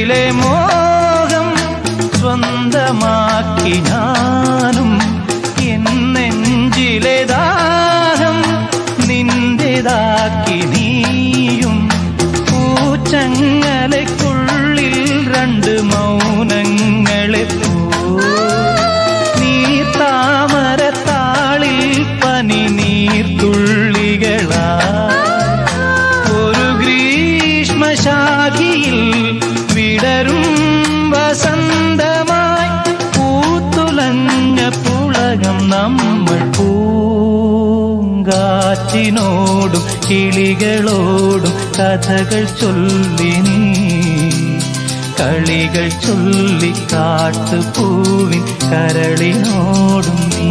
ഉള്ളിലെ മോഹം സ്വന്തമാക്കി ഞാനും എന്നെഞ്ചിലെ ദാഹം നിന്റേതാക്കി നീയും പൂച്ചങ്ങലയ്ക്കുള്ളിൽ രണ്ട് മൗനങ്ങളെ താമരത്താളിൽ പനി നീർത്തുള്ളികളാ ഒരു ഗ്രീഷ്മശാഖിയിൽ വിടരും വസന്തമായി പൂത്തുലഞ്ഞ പുളകം നമ്മൾ പൂങ്കാറ്റിനോടും കിളികളോടും കഥകൾ ചൊല്ലി നീ കളികൾ ചൊല്ലി കാട്ടുപൂവിൻ കരളിനോടും നീ